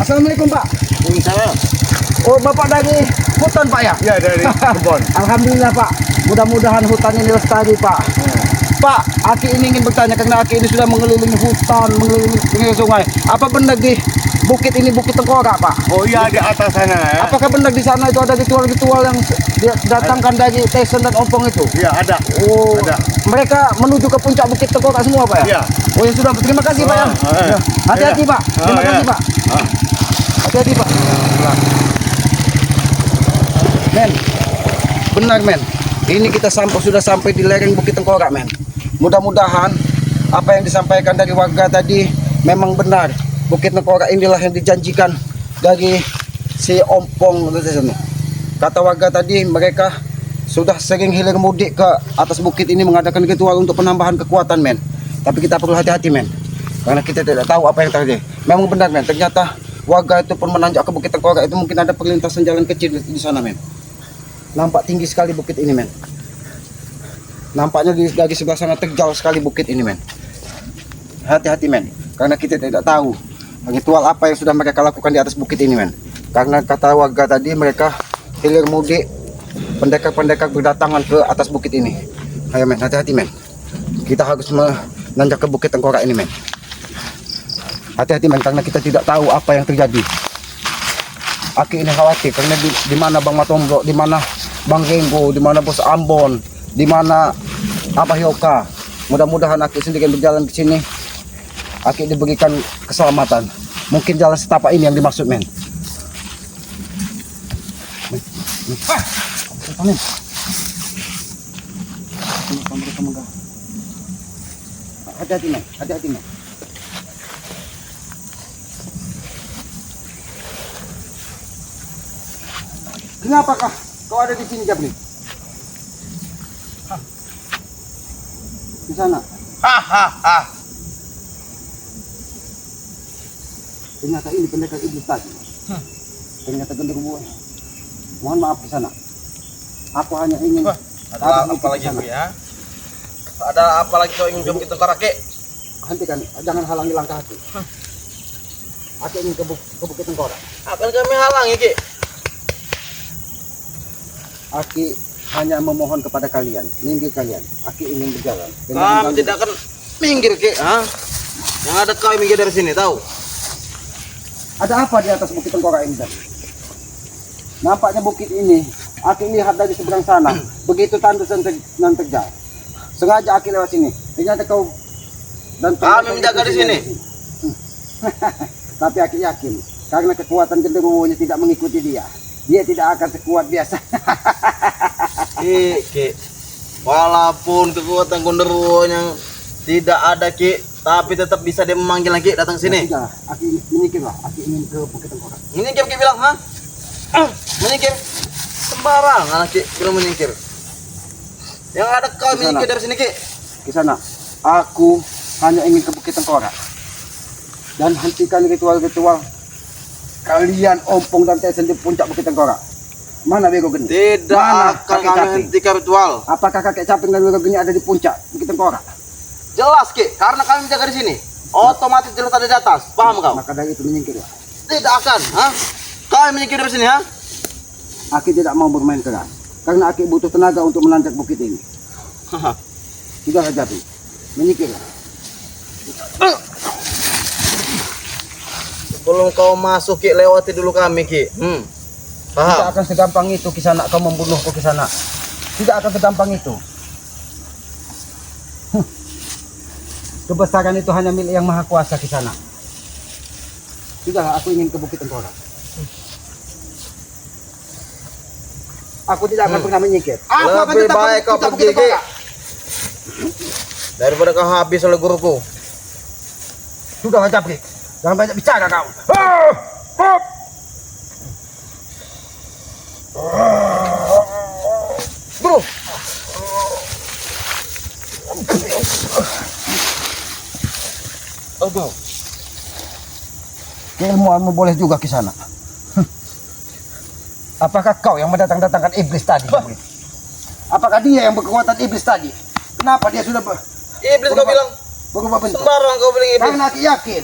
Assalamualaikum Pak. Waalaikumsalam. Oh Bapak dari hutan Pak ya? Ya dari kebun. Alhamdulillah Pak. Mudah-mudahan hutan ini lestari Pak. Pak, Aki ini ingin bertanya karena Aki ini sudah mengelilingi hutan, mengelilingi sungai. Apa benar di bukit ini Bukit Tengkorak Pak? Oh iya di atas sana ya. Apakah benar di sana itu ada ritual-ritual yang didatangkan dari Tyson dan Ompong itu? Iya ada. Oh, Ada. mereka menuju ke puncak Bukit Tengkorak semua Pak ya? Iya. Oh ya sudah, terima kasih Pak ya. Ya. Hati-hati Pak. Terima kasih Pak. Hati-hati Pak. Men, benar men. Ini kita sudah sampai di lereng Bukit Tengkorak men. Mudah-mudahan apa yang disampaikan dari warga tadi memang benar. Bukit Tengkorak inilah yang dijanjikan dari si Ompong. Kata warga tadi mereka sudah sering hilir mudik ke atas bukit ini mengadakan ritual untuk penambahan kekuatan men. Tapi kita perlu hati-hati men, karena kita tidak tahu apa yang terjadi. Memang benar men, ternyata warga itu pun menanjak ke Bukit Tengkorak itu mungkin ada perlintasan jalan kecil di sana men. Nampak tinggi sekali bukit ini men. Nampaknya dari sebelah sana terjal sekali bukit ini men. Hati-hati men, karena kita tidak tahu ritual apa yang sudah mereka lakukan di atas bukit ini men. Karena kata warga tadi mereka hilir mudik, pendekar-pendekar berdatangan ke atas bukit ini. Ayo men, hati-hati men. Kita harus menanjak ke Bukit Tengkorak ini men. Hati-hati men, karena kita tidak tahu apa yang terjadi. Aki ini khawatir karena di mana Bang Matombro, di mana Bang Renggo, di mana Bos Ambon, di mana Abah Yoka. Mudah-mudahan Aki sendiri yang berjalan ke sini, Aki diberikan keselamatan. Mungkin jalan setapak ini yang dimaksud men. Hati-hati men, hati-hati men. Kenapakah kau ada di sini Jabri? Di sana. Hahaha. Ternyata ini pendekar iblis tadi. Ternyata genderuwo. Mohon maaf di sana. Aku hanya ingin ada apa lagi ya? Ada apa lagi kau ingin ke Bukit Tengkorak? Hentikan, jangan halangi langkah aku. Aku ingin ke Bukit Tengkorak. Akan kami halangi Ki. Aki hanya memohon kepada kalian, minggir kalian. Aki ingin berjalan. Kami tidak akan minggir Ki. Yang ada kau minggir dari sini tahu? Ada apa di atas Bukit Tengkorak ini tadi? Nampaknya bukit ini, Aki lihat dari seberang sana, begitu tandus dan terjal. Sengaja Aki lewat sini. Ternyata kau dan kami menjaga di sini. Tapi Aki yakin, karena kekuatan genderuwonya tidak mengikuti dia. Dia tidak akan sekuat biasa. Ki, walaupun kekuatan genderuwonya tidak ada Ki, tapi tetap bisa dia memanggil lagi datang sini. Ya, Aki menyingkirlah. Aki ingin ke Bukit Tengkorak. Menyingkir Ki bilang, menyingkir. Sembarang anak Ki bilang menyingkir. Yang ada kau menyingkir dari sini Ki. Ke sana. Aku hanya ingin ke Bukit Tengkorak. Dan hentikan ritual-ritual kalian Ompong dan Tyson di puncak Bukit Tengkorak. Mana Bego Geni? Tidak akan kami hentikan ritual. Apakah kakek Caping dan Bego Geni ada di puncak Bukit Tengkorak? Jelas Ki, karena kami menjaga di sini. Otomatis jelas ada di atas. Paham kau? Maka dari itu menyingkirlah. Tidak akan, kau menyingkir dari sini, Aki tidak mau bermain keras. Karena Aki butuh tenaga untuk menanjak bukit ini. Sudahlah Japing, menyingkirlah. Sebelum kau masuk Ki, lewati dulu kami Ki. Tidak Paham? akan segampang itu Kisana kau membunuhku Kisana. Tidak akan segampang itu. Kebesaran itu hanya milik yang maha kuasa Kisana. Sudahlah, aku ingin ke Bukit Tengkorak. Aku tidak akan pernah menyingkir. Aku akan Lebih tetap baik kau puncak pergi Bukit Ki, Tengkorak. daripada kau habis oleh guruku. Sudahlah Japri, jangan banyak bicara kau. Guru. Aduh. Keilmuanmu boleh juga ke sana. Apakah kau yang mendatang-datangkan iblis tadi? Apakah dia yang berkekuatan iblis tadi? Kenapa dia sudah Iblis kau bilang? berubah bentuk? Sembarang kau bilang iblis. Karena aku yakin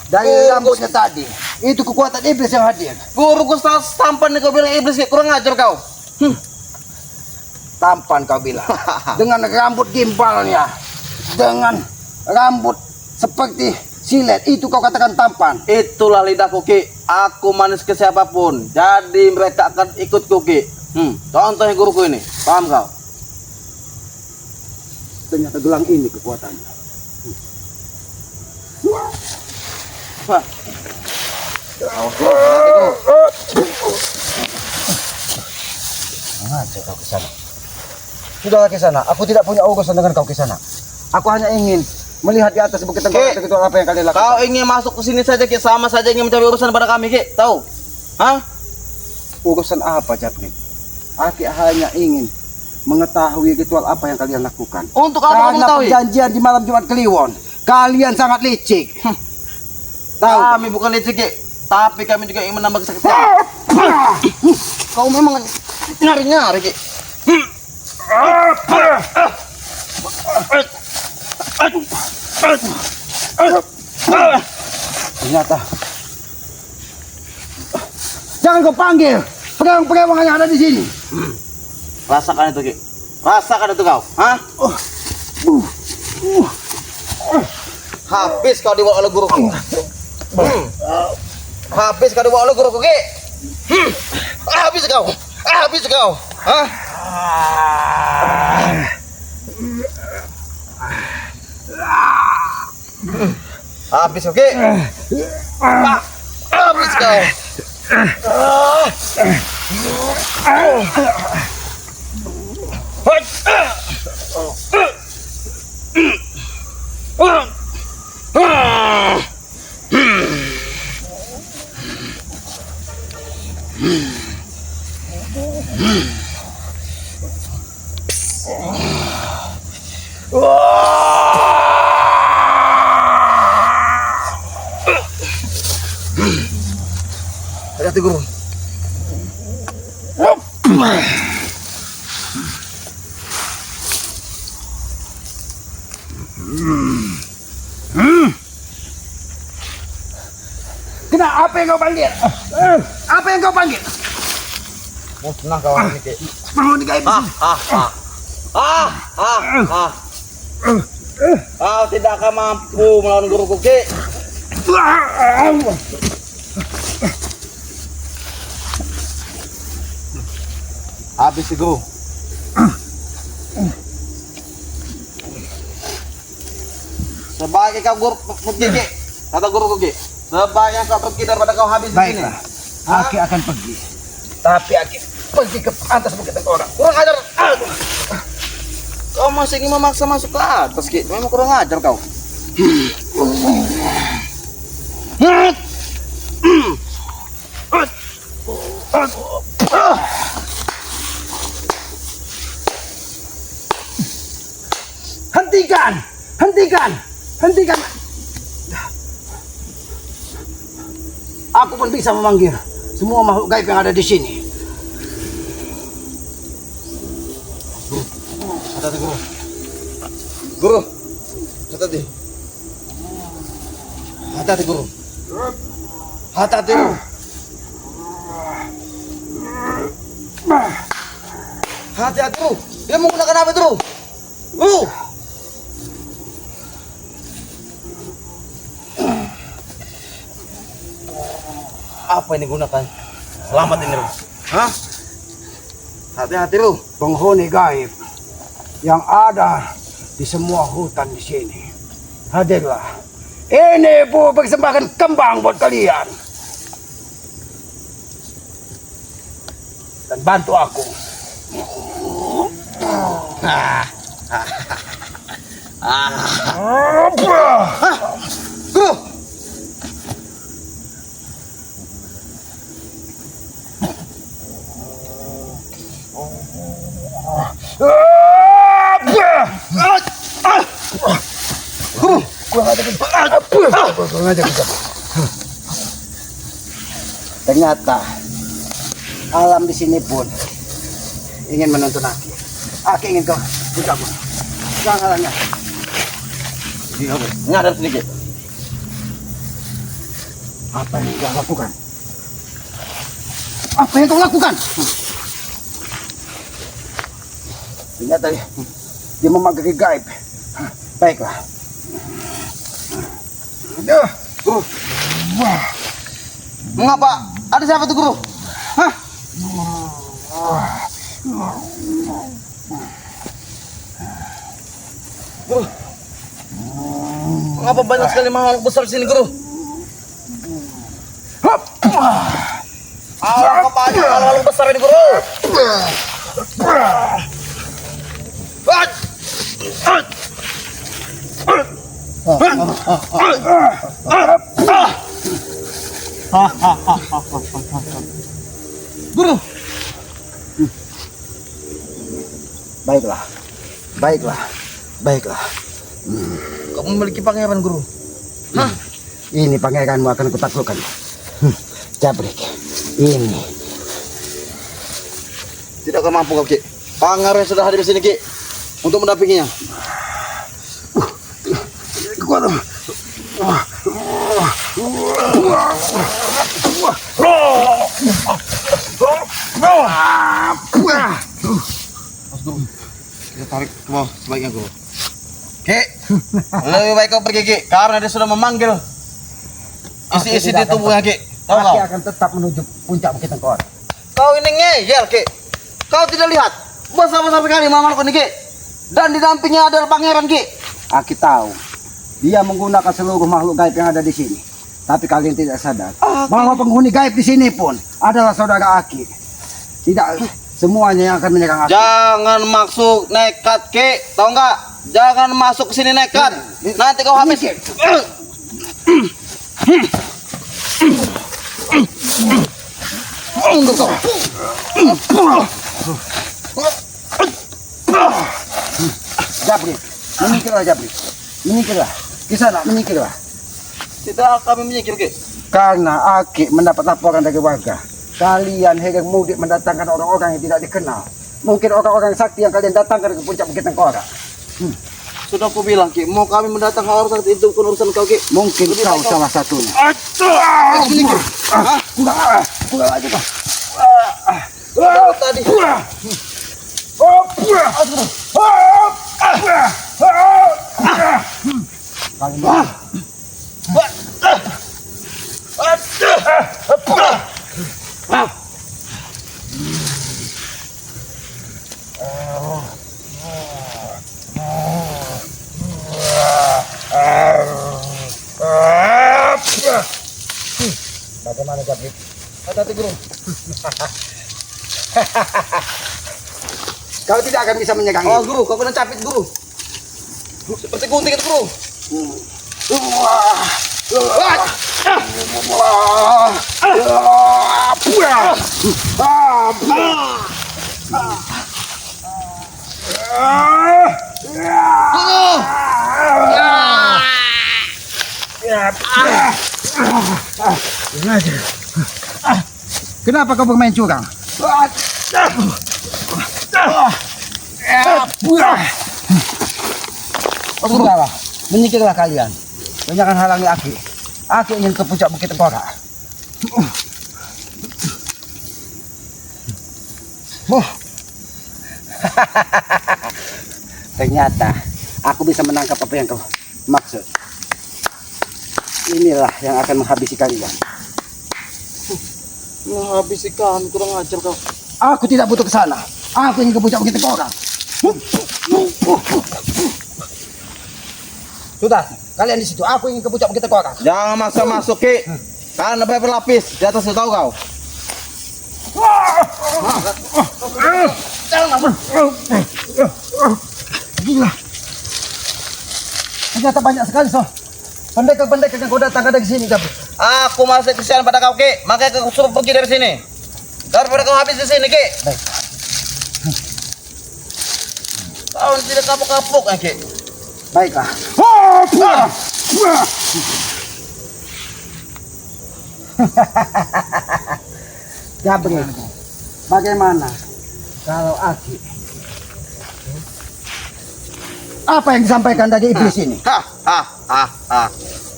dari rambutnya tadi Itu kekuatan iblis yang hadir. Guru ku tampan nih kau bilang iblis kayak kurang ajar kau. Tampan kau bilang. Dengan rambut gimbalnya. Dengan rambut seperti silet. Itu kau katakan tampan. Itulah lidahku Ki. Aku manis ke siapapun. Jadi mereka akan ikutku Ki. Contohnya guruku ini. Paham kau? Ternyata gelang ini kekuatannya. Wah. Mengajak kau ke sana. Sudahlah ke sana. Aku tidak punya urusan dengan kau ke sana. Aku hanya ingin melihat di atas bukit tengkorak itu apa yang kalian lakukan. Kau ingin masuk ke sini saja Ki, sama saja ingin mencari urusan pada kami Ki. Tahu? Hah? Urusan apa, Japri? Aku hanya ingin mengetahui ritual apa yang kalian lakukan. Untuk apa kamu Karena mengetahui? perjanjian di malam Jumat Kliwon, kalian sangat licik. Tahu? Kami bukan licik Ki, tapi kami juga ingin menambah kesaksian. Kau memang nyari-nyari Ki. Ternyata. Jangan kau panggil perewangan yang ada di sini. Rasakan itu Ki. Rasakan itu kau. Hah? Habis kau dibawa oleh guruku. Habis kau dibawa oleh guruku Ki. Habis kau. Habis kau. Hah? Habis kau Ki. Habis kau. Hati guru. Kenapa apa yang kau panggil? Apa yang kau panggil? Musnah kawan ini Ki. Mau digaib di sini. Kau tidak akan mampu melawan guruku Ki. Habis si guru. Sebagai kau guru pergi Ki. Kata guruku Ki. Sebaiknya kau pergi daripada kau habis di sini. Baiklah, Aki akan pergi. Tapi Aki pergi ke atas bukit tengkorak. Kurang ajar. Kau masih ingin memaksa masuk ke atas Ki. Memang kurang ajar kau. Hentikan! Hentikan! Hentikan! Aku pun bisa memanggil semua makhluk gaib yang ada di sini. Hati-hati guru. Guru. Hati-hati. Hati-hati guru. Hati-hati guru. Hati-hati guru. Dia menggunakan apa itu guru? Guru. Apa yang digunakan? Selamat ini guru. Hah? Hati-hati guru. Penghuni gaib yang ada di semua hutan di sini. Hadirlah. Ini Bu persembahan kembang buat kalian. Dan bantu aku. Guru. Ternyata alam di sini pun ingin menuntun Aki. Aki ingin kau bergabung. Jangan halangnya. Nyadar sedikit. Apa yang kau lakukan? Apa yang kau lakukan? Ternyata dia memakai gaib. Baiklah. Guru. Mengapa? Ada siapa itu guru? Hah? Guru. Mengapa banyak sekali makhluk besar di sini, guru? Apa aja makhluk besar ini, guru? Guru. Baiklah. Baiklah. Baiklah. Kamu memiliki pangeran, guru. Hah? Ini pangeranmu akan kutaklukkan. Jabrik. Ini. Tidakkah mampu kau, Ki? Pangeran sudah hadir di sini, Ki, untuk mendampinginya. Kekuatan. Mas guru, kita tarik ke bawah sebaiknya, guru. Ki, lebih baik kau pergi, Ki, karena dia sudah memanggil isi-isi di tubuhnya, Ki. Tahu kau? Aki akan tetap menuju puncak Bukit Tengkorak. Kau ini ngeyel, Ki. Kau tidak lihat besar-besar sekali makhluk ini, Ki. Dan di dampingnya adalah pangeran, Ki. Aki tahu dia menggunakan seluruh makhluk gaib yang ada di sini. Tapi kalian tidak sadar bahwa penghuni gaib di sini pun adalah saudara Aki. Tidak semuanya yang akan menyerang Aki. Jangan masuk nekat, Ki. Tahu nggak? Jangan masuk ke sini nekat. Nanti kau habis. Untuk kau. Jabrik, menyingkirlah Jabrik. Menyingkirlah. Di sana menyingkirlah. Tidak kami menyingkir, Ki. Karena Aki mendapat laporan dari warga. Kalian hendak mudik mendatangkan orang-orang yang tidak dikenal. Mungkin orang-orang sakti yang kalian datangkan ke puncak Bukit Tengkorak. Sudah aku bilang, Ki, mau kami mendatangkan orang sakti itu bukan urusan kau, Ki. Mungkin Lebih kau baik salah satunya. Menyingkir. Hah? Pulang aja kau. Kau tadi. Kalian bagaimana Jabrik? Hati-hati, guru. Kau tidak akan bisa menyerang Oh, ini. guru, kau kena capit, guru. Seperti gunting itu, guru. Kenapa kau bermain curang? Sudahlah, menyingkirlah kalian. Jangan halangi Aki. Aki ingin ke puncak Bukit Tengkorak. Ternyata aku bisa menangkap apa yang kau maksud. Inilah yang akan menghabisi kalian. Menghabisi kami, kurang ajar kau. Aku tidak butuh ke sana. Aku ingin ke puncak Bukit Tengkorak. Sudah, kalian di situ. Aku ingin ke puncak Bukit Tengkorak. Jangan maksa masuk, Ki. Karena berlapis di atas, tahu kau. Gila. Ternyata banyak sekali so. Pendekar-pendekar yang kau datangkan dari sini, Jabrik. Aku masih kesian pada kau, Ki. Makanya kau suruh pergi dari sini. Daripada kau habis di sini, Ki. Baik. Kau tidak kapok-kapok, Ki. Baiklah. Jabrik, bagaimana kalau Aki? Apa yang disampaikan dari iblis ini?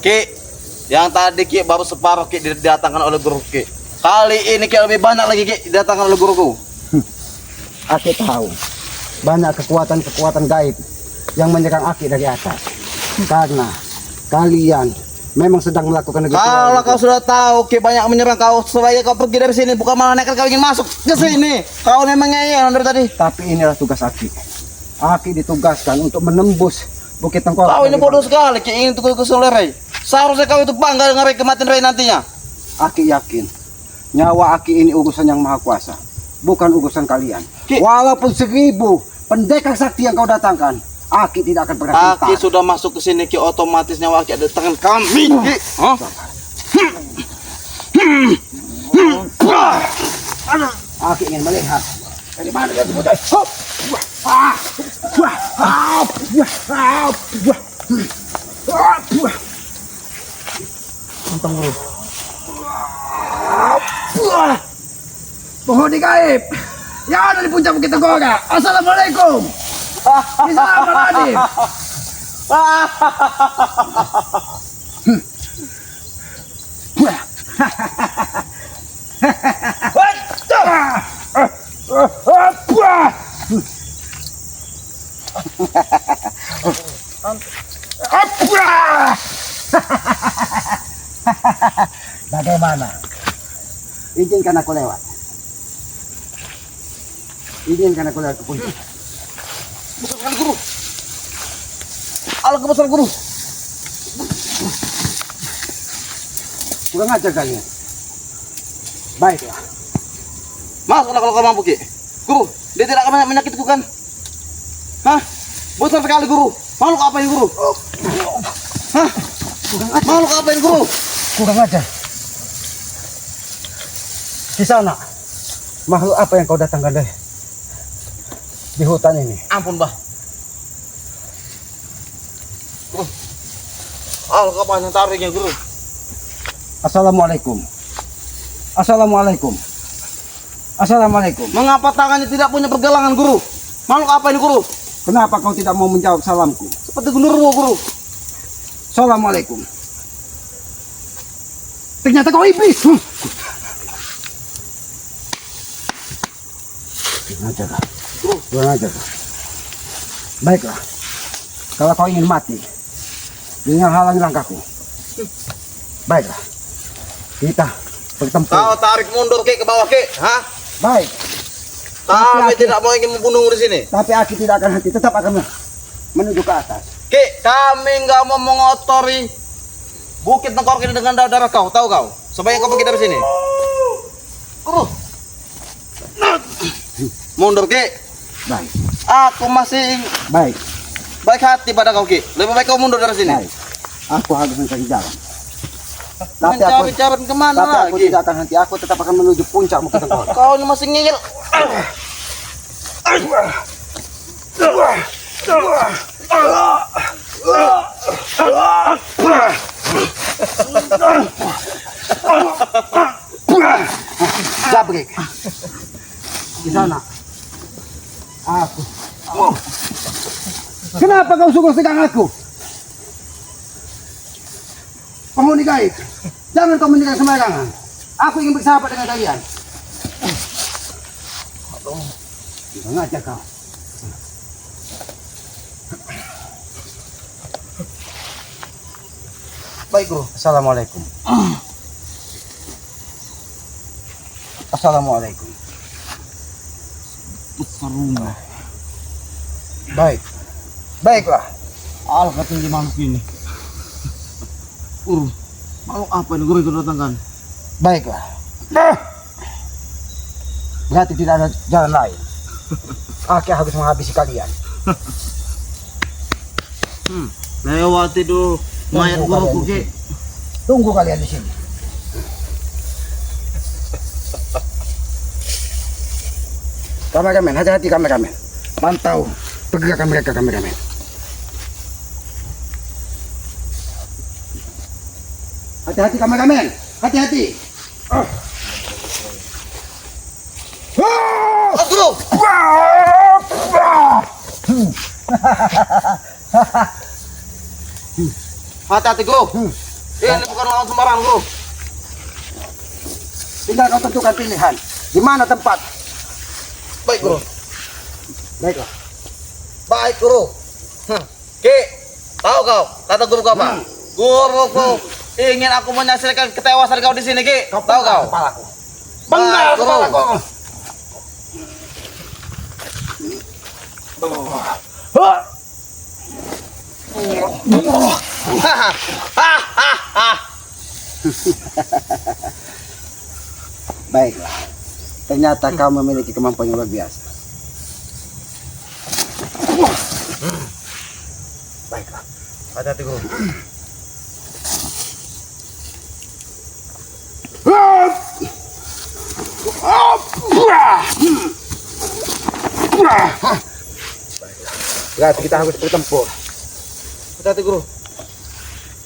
Ki, Yang tadi Ki baru separuh Ki didatangkan oleh guru Ki. Kali ini Ki lebih banyak lagi Ki didatangkan oleh guruku. Aki tahu banyak kekuatan-kekuatan gaib yang menyerang Aki dari atas. Karena kalian memang sedang melakukan Kalau kau sudah tahu Ki banyak menyerang kau, sebaiknya kau pergi dari sini, bukan malah nekat kau ingin masuk ke sini. Kau memang ngeyel dari tadi. Tapi inilah tugas Aki. Aki ditugaskan untuk menembus Bukit Tengkorak. Kau ini bodoh sekali Ki, ingin tugas oleh Ray. Seharusnya kau itu bangga dengan Ray, kematian Ray nantinya. Aki yakin nyawa Aki ini urusan yang maha kuasa, bukan urusan kalian. Ki. Walaupun 1000 pendekar sakti yang kau datangkan, Aki tidak akan pernah Aki pintar. sudah masuk ke sini Ki, otomatis nyawa Aki ada di tangan kami Ki. Hah? Aki ingin melihat dari mana dia sebutan. Hop! Wah! Wah! Wah! Wah! Wah! Wah! Untung guru. Wah! Pohon gaib yang ada di puncak Bukit Tengkorak. Assalamualaikum. Bismillahirrahmanirrahim. Bagaimana? Izinkan aku lewat. Izinkan aku lewat ke puncak. Besar sekali guru. Allah kebesar guru. Kurang ajar kalian. Baiklah. Masuklah kalau kau mampu Ki. Guru, dia tidak akan menyakitku kan? Hah? Besar sekali guru. Makhluk apa ini guru? Hah? Makhluk apa ini guru? Kurang ajar. Di sana, makhluk apa yang kau datangkan dari di hutan ini? Ampun bah. Guru. Allah kapan yang tariknya guru? Assalamualaikum. Assalamualaikum. Assalamualaikum. Mengapa tangannya tidak punya pergelangan guru? Makhluk apa ini guru? Kenapa kau tidak mau menjawab salamku? Seperti gundurwo guru. Assalamualaikum. Ternyata kau iblis. Kurang ajar. Kurang ajar. Baiklah. Kalau kau ingin mati, jangan halangi langkahku. Baiklah. Kita bertempur. Kau tarik mundur Ki ke bawah Ki, hah? Baik. Kami Hati-hati. tidak mau ingin membunuhmu di sini. Tapi Aki tidak akan henti, tetap akan menuju ke atas. Ki, kami nggak mau mengotori Bukit Tengkorak ini dengan darah kau, tahu kau? Sebaiknya kau pergi dari sini. Guru. Mundur Ki. Baik. Aku masih Baik. baik hati pada kau Ki. Lebih baik kau mundur dari sini. Baik. Aku harus mencari jalan. Tapi aku, Mencari jalan kemana tapi aku lagi? tidak akan henti. Aku tetap akan menuju puncak Bukit Tengkorak. Kau ini masih ngeyel. Jabrik. Di sana. Aku. Kenapa kau suruh segang aku? Penghuni gaib, jangan kau menyerang sembarangan. Aku ingin bersahabat dengan kalian. Tidak ngajak kau. Baik guru. Assalamualaikum. Assalamualaikum. Besar rumah. Baik. Baiklah. Allah ketinggi makhluk ini. Makhluk apa ini guru itu datangkan? Baiklah. Berarti tidak ada jalan lain. Aku harus menghabisi kalian. Lewati dulu mayat Tunggu guruku kalian Ki. di sini. Tunggu kalian di sini. Kameramen, hati-hati kameramen. Pantau pergerakan mereka kameramen. Hati-hati kameramen, hati-hati. Oh, guru. Hati-hati guru. Ini bukan lawan sembarangan, Guru. Tinggal kau tentukan pilihan. Di mana tempat? Baik, Guru. Baiklah. Baik, Guru. Ki, tahu kau kata guruku apa? Guruku ingin aku menyaksikan ketewasan kau di sini, Ki. Tahu kau? Kepalaku. Baik, Guru. Kepalaku. Baiklah. Ternyata kau memiliki kemampuan yang luar biasa. Baiklah. Hati-hati, Guru. Berarti kita harus bertempur. Hati-hati, Guru.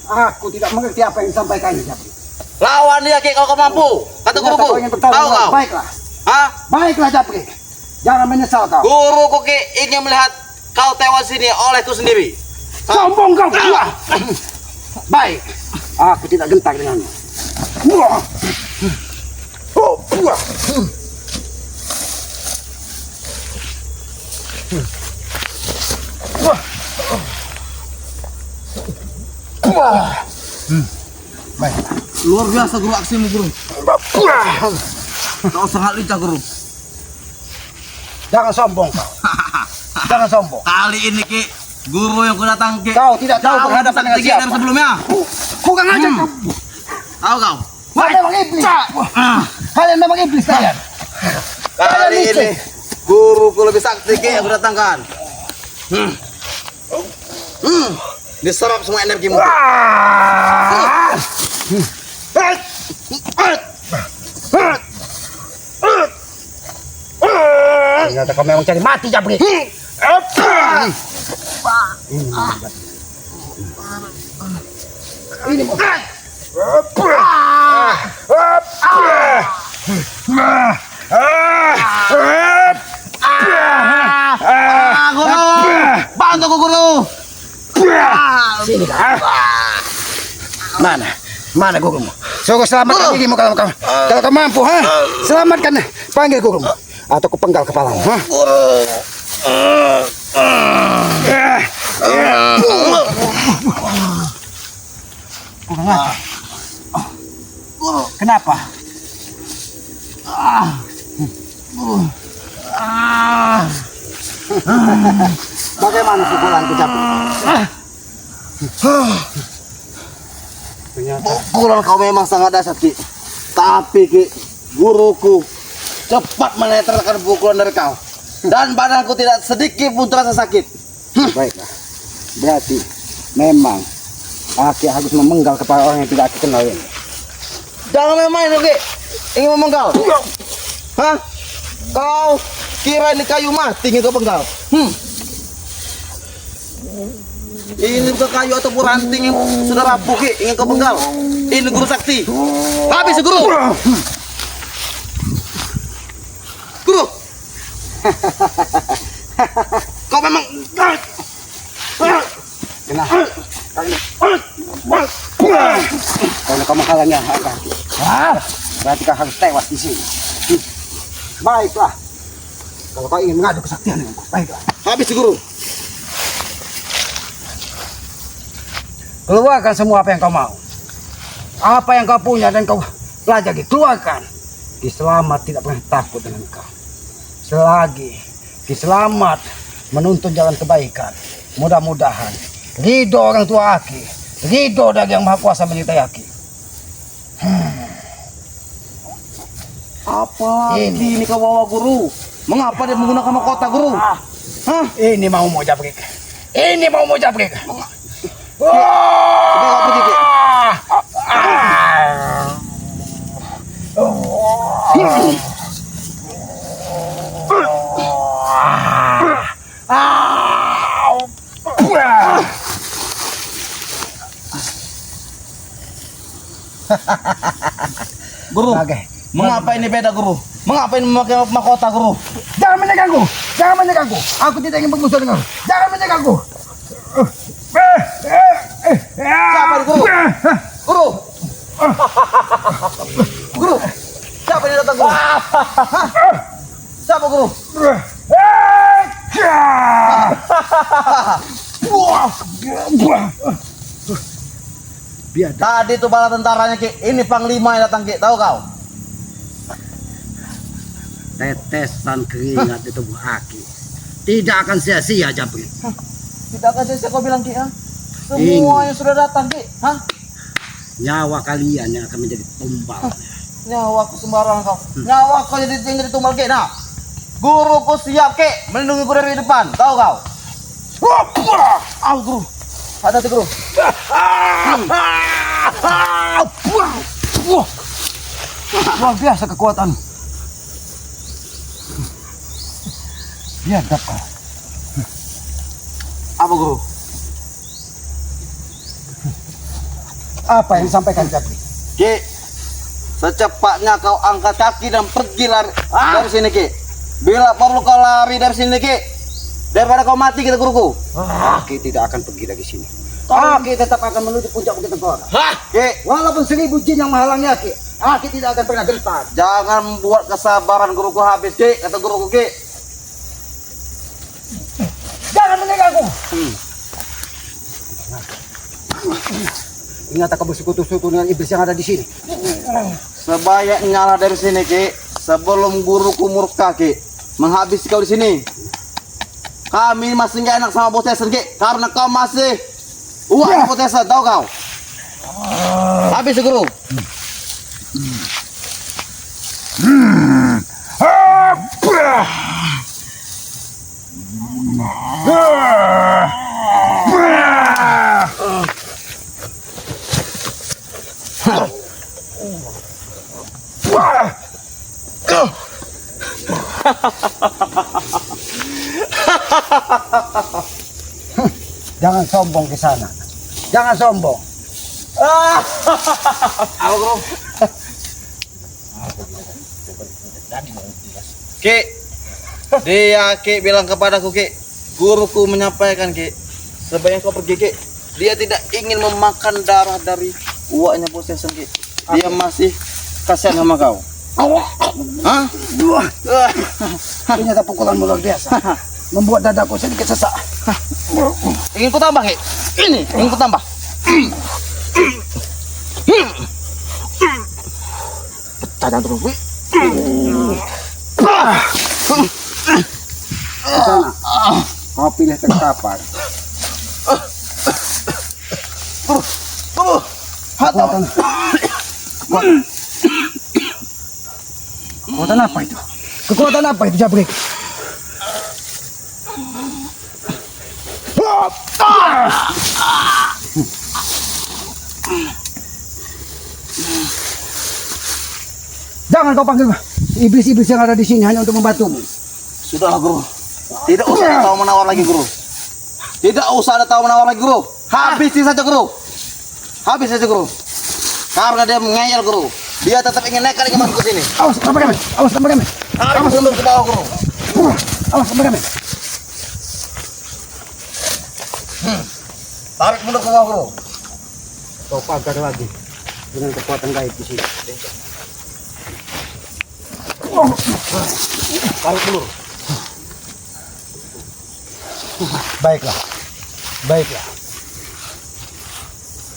Aku tidak mengerti apa yang disampaikannya, Japri. Lawan dia, Ki, kalau kau mampu. Kata Ternyata guruku. kau ingin bertarung Tahu dengan- kau? Baiklah. Hah? Baiklah, Japri. Jangan menyesal kau. Guruku, Ki, ingin melihat kau tewas sini olehku sendiri. Sombong kau. Baik. Aku tidak gentar denganmu. Baik. Luar biasa, Guru, aksimu, Guru. Kau sangat lincah, Guru. Jangan sombong kau. Jangan sombong. Kali ini, Ki, guru yang kudatang, Ki. Kau tidak tahu Jauh berhadapan dengan tinggi dari siapa. sebelumnya. Kurang ajar kau. Tahu kau? Kalian memang iblis. Kalian memang iblis kalian. Kali ini guruku lebih sakti, Ki, yang kudatangkan. Diserap semua energimu. Ternyata kau memang cari mati, Japri. Ini mau. Guru, bantu aku, Guru. Sini kau. Mana? Mana gurumu? Suruh selamatkan dirimu kalau kau mampu, ha? Selamatkan. Panggil gurumu. Atau ku penggal kepalamu, ha? Kurang ajar. Kenapa? Bagaimana pukulanku, Japri? Pukulan kau memang sangat dahsyat, Ki. Tapi, Ki, guruku cepat menetralkan pukulan dari kau. Dan badanku tidak sedikit pun terasa sakit. Baiklah. Berarti memang aku harus memenggal kepala orang yang tidak aku kenal ini. Jangan main-main, Ki. Ingin memenggal. Hah? Kau kira ini kayu mati ingin kau penggal? Ini bukan kayu ataupun ranting yang sudah rapuh, Ki. Ingin kau penggal. Ini guru sakti. Habis, Guru. Guru. Kau memang Kenapa? Karena kau menghalangi aku. Berarti kau harus tewas di sini. Baiklah. Kalau kau ingin mengadu kesaktian denganku, baiklah. habis, Guru. Keluarkan semua apa yang kau mau. Apa yang kau punya dan kau pelajari, keluarkan. Ki Selamat tidak pernah takut dengan kau. Selagi Ki Selamat menuntun jalan kebaikan, mudah-mudahan ridho orang tua Aki, ridho dari yang maha kuasa menyertai Aki. Apa Ini. ini kau bawa, Guru? Mengapa dia menggunakan mahkota, Guru? Hah? Ini mau jabrik. Ini mau jabrik. Coba kau pergi, Ki. Guru, mengapa ini beda, Guru? Mengapa ini memakai mahkota, Guru? Jangan menyegangku. Jangan menyegangku. Aku tidak ingin bermusuh denganmu. Jangan menyegangku. Siapa ini, Guru? Guru. Guru. Siapa yang datang, Guru? Hah? Siapa, Guru? Biar Tadi tuh bala tentaranya, Ki. Ini panglima yang datang, Ki. Tahu kau? tetesan keringat di tubuh Aki tidak akan sia-sia, Jabri. Tidak akan saya kau bilang, Ki, ha? Semuanya sudah datang, Ki. Hah? Nyawa kalian yang akan menjadi tumbal. Nyawa aku sembarang kau. Nyawa kau jadi tumbal, Ki. Nah, guruku siap, Ki. Melindungi guru dari depan. Tahu kau? Guru. Hati-hati, Guru. Luar biasa kekuatan. Biadab kau. Apa, Guru? Apa yang disampaikan Jabri? Ki, secepatnya kau angkat kaki dan pergi lari dari sini, Ki. Bila perlu kau lari dari sini, Ki. Daripada kau mati, kita guruku. Aki tidak akan pergi dari sini. Aki tetap akan menuju puncak Bukit Tengkorak. Ki, Walaupun 1000 jin yang menghalangi Aki, Aki tidak akan pernah gentar. jangan membuat kesabaran guruku habis, Ki. Kata guruku, Ki. Jangan meninggalku. Ingat aku bersekutu-sekutu dengan iblis yang ada di sini. Sebaiknya nyala dari sini, Ki. Sebelum guruku murka, Ki. Menghabisi kau di sini. Kami masih nggak enak sama Botesan, Ki. Karena kau masih uang Botesan, tahu kau? Habis, Guru. Jangan sombong ke sana. Jangan sombong. Apa, Guru? Ki, dia, Ki, bilang kepadaku, Ki. Guruku menyampaikan, Ki. Sebaiknya kau pergi, Ki. Dia tidak ingin memakan darah dari uaknya Botesan, Ki. Dia masih kasihan sama kau. Hah? Ternyata pukulanmu luar biasa. Membuat dadaku sedikit sesak. Ingin ku tambah, Ki? Ini, ingin ku tambah. Pecah terus. Ke sana. Kau pilih terkapar. Kekuatan. Kekuatan apa itu? Kekuatan apa itu, Jabrik? Jangan kau panggil iblis-iblis yang ada di sini hanya untuk membantumu. Sudahlah, Guru. Tidak usah ada tahu menawar lagi, Guru. Tidak usah ada tahu menawar lagi, Guru. Habisi saja, Guru. Habis saja, Guru. Karena dia mengeyel, Guru. Dia tetap ingin nekat ingin masuk ke sini. Awas, kamu awas, kamu Tarik mundur ke bawah, Guru. awas, kamu Tarik mundur ke bawah, Guru. Kau pagar lagi dengan kekuatan gaib di sini. Tarik mundur. Baiklah, baiklah.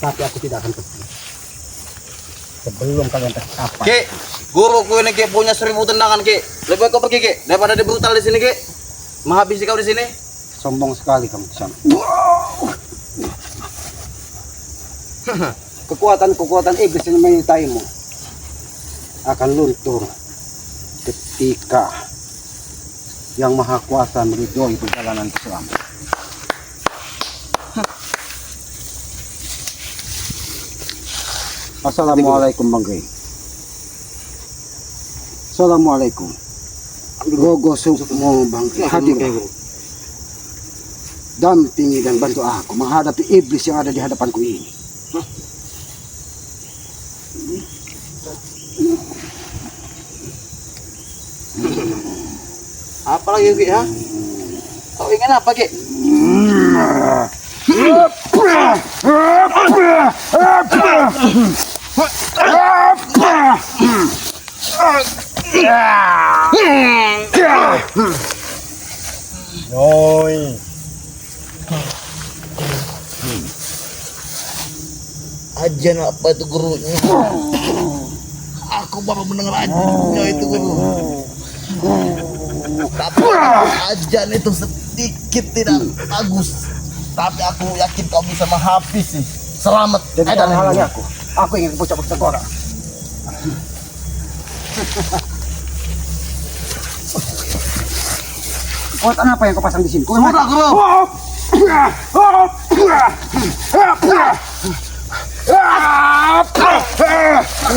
Tapi aku tidak akan pergi sebelum kalian tercapai. Ki, guruku ini, Ki, punya 1000 tendangan, Ki. Lebih baik kau pergi, Ki, daripada dia brutal di sini, Ki. Menghabisi kau di sini. Sombong sekali kamu di sana. Kekuatan-kekuatan iblis yang menyertaimu akan luntur ketika yang maha kuasa meridhoi perjalanan Islam. Assalamualaikum Bang Gey. Assalamualaikum. Gogo sukmo Bang Gey. Hadir. Dampingi dan bantu aku menghadapi iblis yang ada di hadapanku ini. Apa lagi, Ki, ha? Kau ingin apa, Ki? Rồi. Ajan apa itu gurunya? Aku baru mendengar ajannya itu guru. Tapi ajan itu sedikit tidak bagus. Tapi aku yakin kau bisa menghabisi. Selamat. Jadi jangan halangi aku. Aku ingin bocah-bocah tengkorak. Kekuatan apa yang kau pasang di sini? Kau Sudah guru.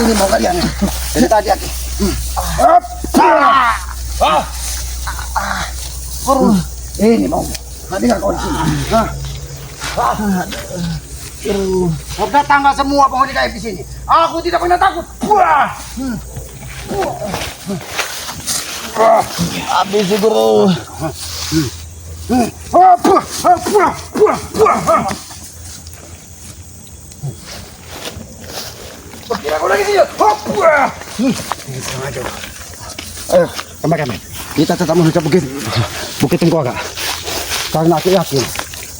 ini mau kalian ya. Jadi tadi aku. Guru. Ini mau. Tadi nggak kau di sini. Sudah tanggal semua penghuni gaib di sini. Aku tidak pernah takut. Habis guru. Kira kau lagi sini. Ayo, kemarin kita tetap menuju bukit Tengkorak. Karena aku yakin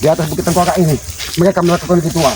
di atas bukit Tengkorak ini mereka melakukan ritual.